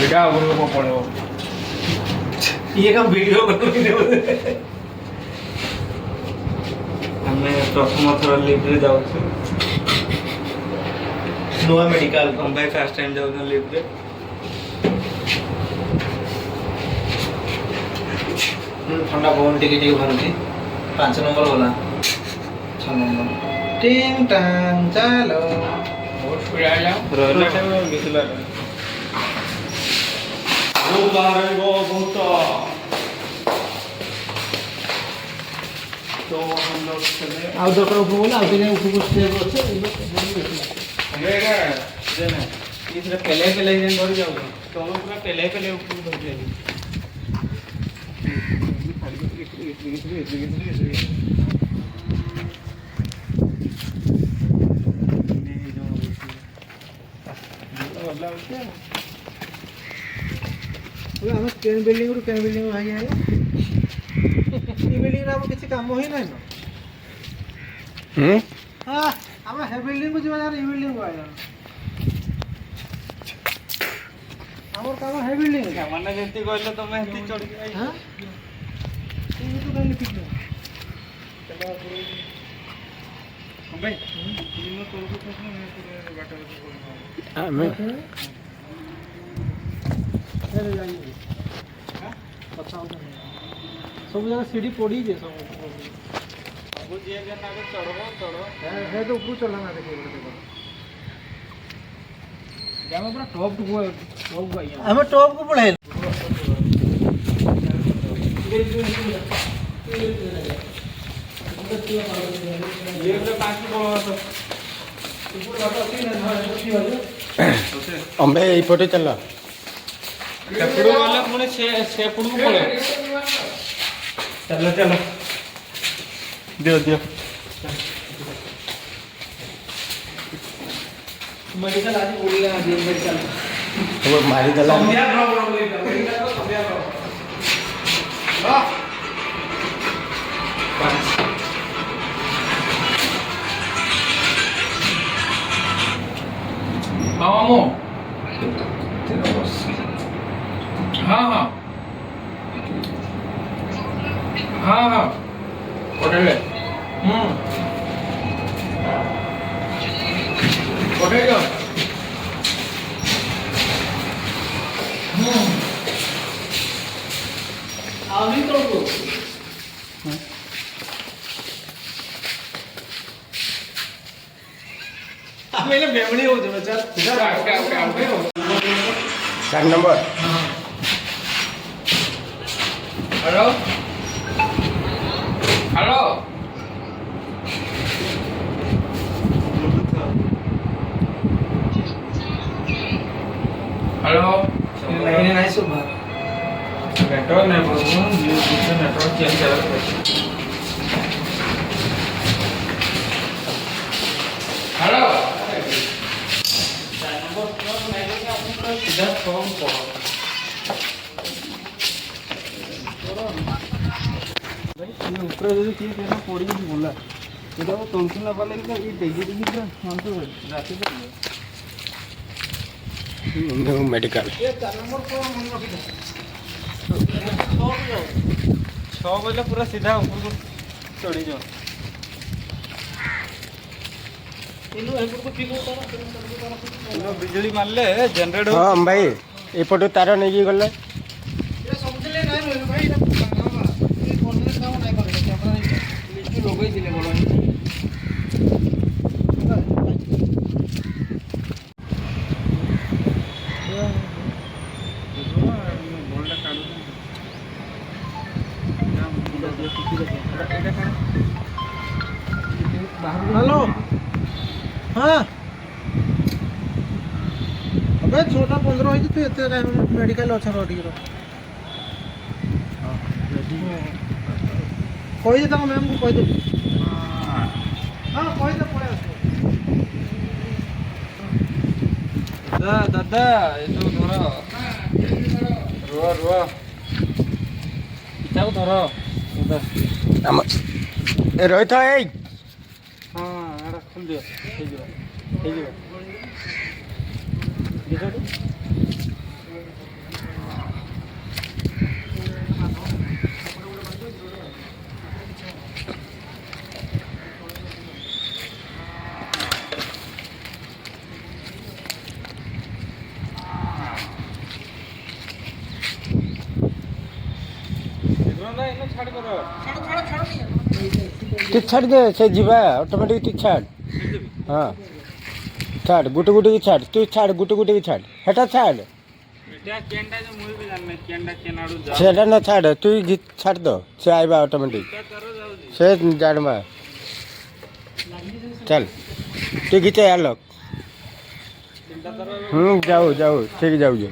ଏଇଟା ଆଗରୁ କଣ ପଳେଇବ ଇଏ କାମ ଭିଡ଼ିଓ କରୁଛନ୍ତି। ଆମେ ପ୍ରଥମ ଥର ଲିଫ୍ଟରେ ଯାଉଛୁ। ନୂଆ ମେଡିକାଲ ଆମ ଭାଇ ଫାର୍ଷ୍ଟ ଟାଇମ୍ ଯାଉଛୁ ଲିଫ୍ଟରେ। ଥଣ୍ଡା ପବନ ଟିକେ ଟିକେ ବାହାରୁଛି। 5 ନମ୍ବର ଗଲା 6 ନମ୍ବର ଟିଂ ଟାଙ୍ଗ ଚାଲ ବହୁତ ସ୍ପିଡ୍ ଆଇଲା ରହିଲା ଟାଇମ୍ ମିଶିଲା ଟାଇମ୍ ବାହାରିବ ବହୁତ तो हम लोग चले ଆଉ ଦରକାର ଉପରକୁ ଗଲେ ଆଉ ଦିନେ ଉପରକୁ ଷ୍ଟେପ୍ ଅଛି हमेगा देना इसरे पहले पहले जेन धरि जाऊ तो हम पूरा पहले पहले ऊपर धरि जाई ଆମେ କେନ୍ ବିଲ୍ଡିଂରୁ କେନ୍ ବିଲ୍ଡିଂ ଭାଇ ଆଇଲା ଏ ବିଲ୍ଡିଂରେ ଆମର କିଛି କାମ ହିଁ ନାହିଁ ହଁ ଆମେ ହେ ବିଲ୍ଡିଂକୁ ଯିବା ଯାର ଏ ବିଲ୍ଡିଂକୁ ଆଇଲା ଆମର କାମ ହେ ବିଲ୍ଡିଂ ମାନେ ଯେମିତି କହିଲେ ତମେ ହେତି ଚଢି ଯାଇ ହଁ ଏଇଠୁ ଖାଲି ପିଟ ଭାଇ ଦିନ ତଳକୁ ଖସନା ମୁଁ ପୁରା ବାଟ ବାଟ ଆମେ ହେରେ ଯାଇ କଥା ସବୁ ଜାଗା ସିଡ଼ି ପଡ଼ିଛେ ସବୁ ସବୁ ଯିଏ ଯେନ୍ ଆगे ଚଢବ ଚଢ ହେ ତ ଉପରୁ ଚଲା ନା ଦେଖେ ଆମେ ପୁରା ଟପ୍ ଆଇଆ ଆମେ ଟପ୍ କୁ ପଳେଇଲୁ ଲିଫ୍ଟରେ 5 ବଳ अंबे एपटे चल ସେପଟକୁ ଗଲେ ପୁଣି ସେପଟକୁ ପଳେଇବ ଚାଲ ଚାଲ ଦିଅ ଦିଅ मेडिकल आज बोलेगा आज मेडिकल वो मारी दला संध्या प्रॉब्लम लेगा मेडिकल को संध्या प्रॉब्लम वाह मामू हाँ हाँ हाँ हाँ होटल है होटल का अभी तो मेरे मेमोरी हो जाए चल okay 4 number hello hello hello नहीं नहीं सुबह नेटवर्क नहीं बोलूँ दूसरे नेटवर्क चेंज करा हेलो सीधा फॉर्म पढ़ो भाई ऊपर जो किए तेरा पड़ी नहीं बोला এটা তো তুলছি না পারলে কিন্তু এই দেখি দেখি পুরো শান্ত হয়ে রাতে मेडिकल ये 4 नंबर को मन रखी दे 6 बजे पूरा सीधा ऊपर को चढ़ी जाओ इनु एपुर को पिको तारा बिजली मारले जनरेट हाँ भाई एपटे तार नहीं गले ये समझले नहीं रे भाई ये कोने काम नहीं करे कैमरा लिस्ट लोग ही दिले बोलो हेलो हाँ अबे 6:15 होई तू एते मेडिकल अच्छा रोटी रो कोई दे तक मैम को कोई दे हां कोई दे पड़े दादा ये तो धर रुआ रुआ इटाको धर दादा आम रही था ए हाँ एटा खोल दियो हे जिवो तू छाड़ दे से जीवा ऑटोमेटिक तू छाड़ हाँ छाड़ गुटे गुटे की छाड़ तू छाड़ गुटे गुटे की छाड़ हेटा छाड़ सेटा न छाड़ तू छाड़ दो से आइबा ऑटोमेटिक से जाणवा चल तू घिचे यार लोग जाऊ जाऊ ठीक जाऊ जो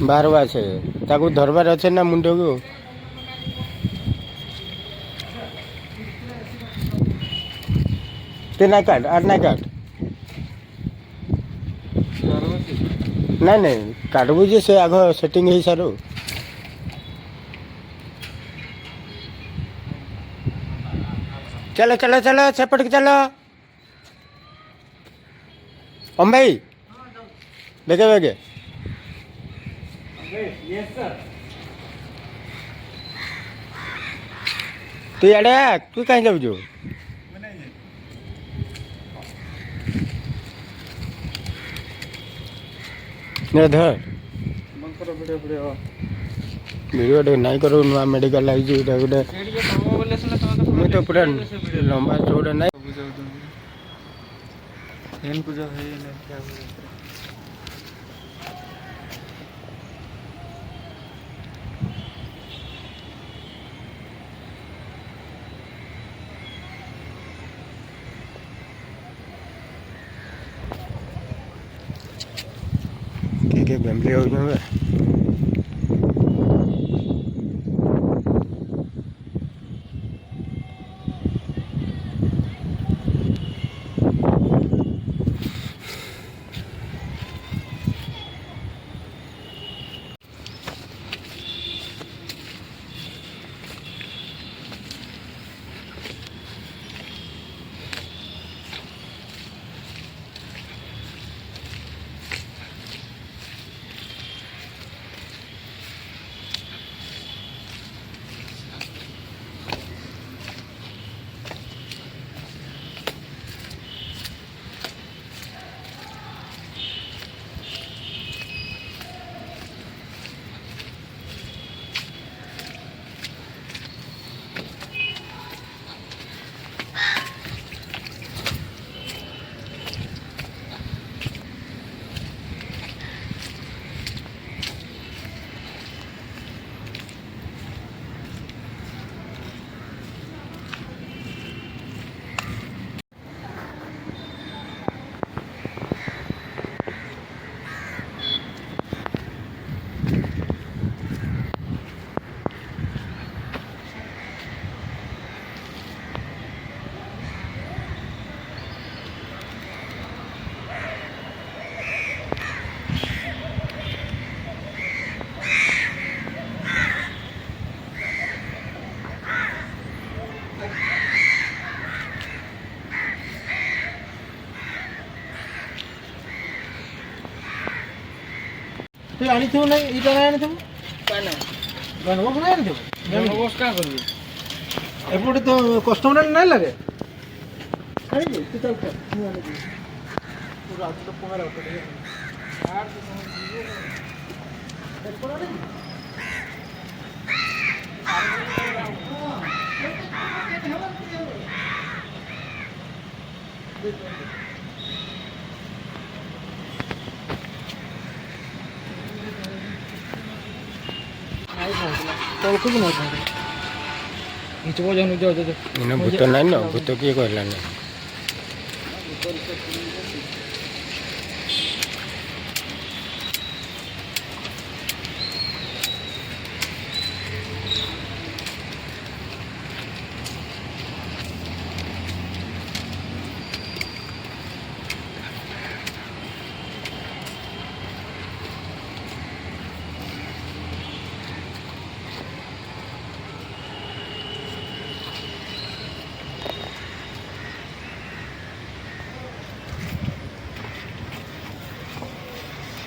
बारवा আছে তাকে ধরবার আছে না মুন্ডକୁ ते नाही काढ आठ नाही काढ नाही नाही काढबू जे से आग सेटिंग ହେଇ ସାରୁ चलो चलो चलो सेपट के चलो ओम भाई बेगे बेगे तू याडे तू कहीं जाऊ जो ने धर वीडियो टे नहीं करो नुआ मेडिकल आई जी गोटे मुझे तो पूरा लंबा चौड़ा नहीं के फैमिली हो जाए तू आनिथिबु नै इटा नै आनिथिबु काना गणबोस नै आनिथिबु गणबोस का करबी एपटे तो कस्टमर नै लागे अरे तू चल कर पूरा तो पहरा उठे यार तो तलको भी नहीं घिचबो जन जो इने भूत नहीं न भूत किए कहला नहीं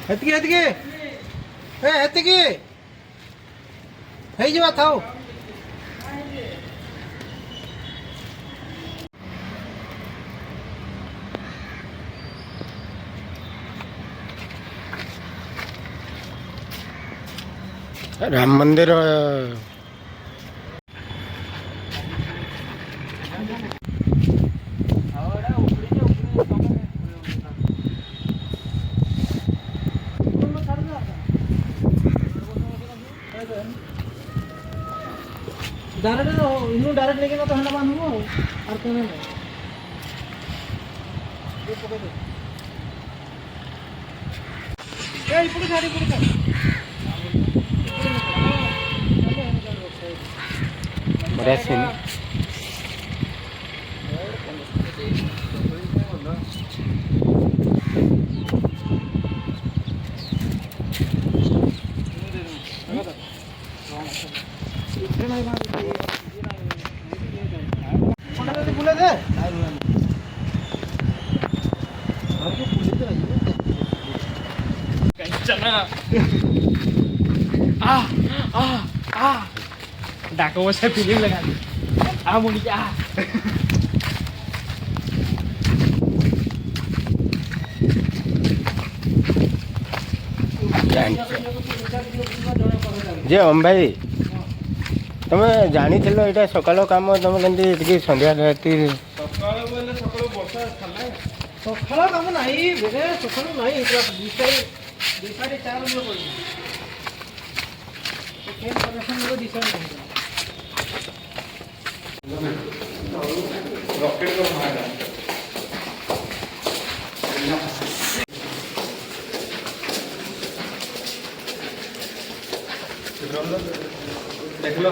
हेतकी हेतकी ए हेतकी हेई जवा थाओ राम मंदिर डायरेक्ट इन्हों डायरेक्ट लेके तो हंडा बांधूंगा और कोने में ये पकड़ दे ए इपड़े साड़ी बड़ा सीन बुले दे डाको से फिल्म लगा दी आ मुड़ी आ जे ओम भाई तमे जानी थिलो एटा सकाळ काम तमे केंती इतकी संध्या राती सकाळ बोले सकाळ वर्षा छाला सकाळ काम नाही बेटे सकाळ नाही दिसारी 4 बजे पडली ते कनेक्शन मध्ये दिसारी रॉकेट को मारा देख लो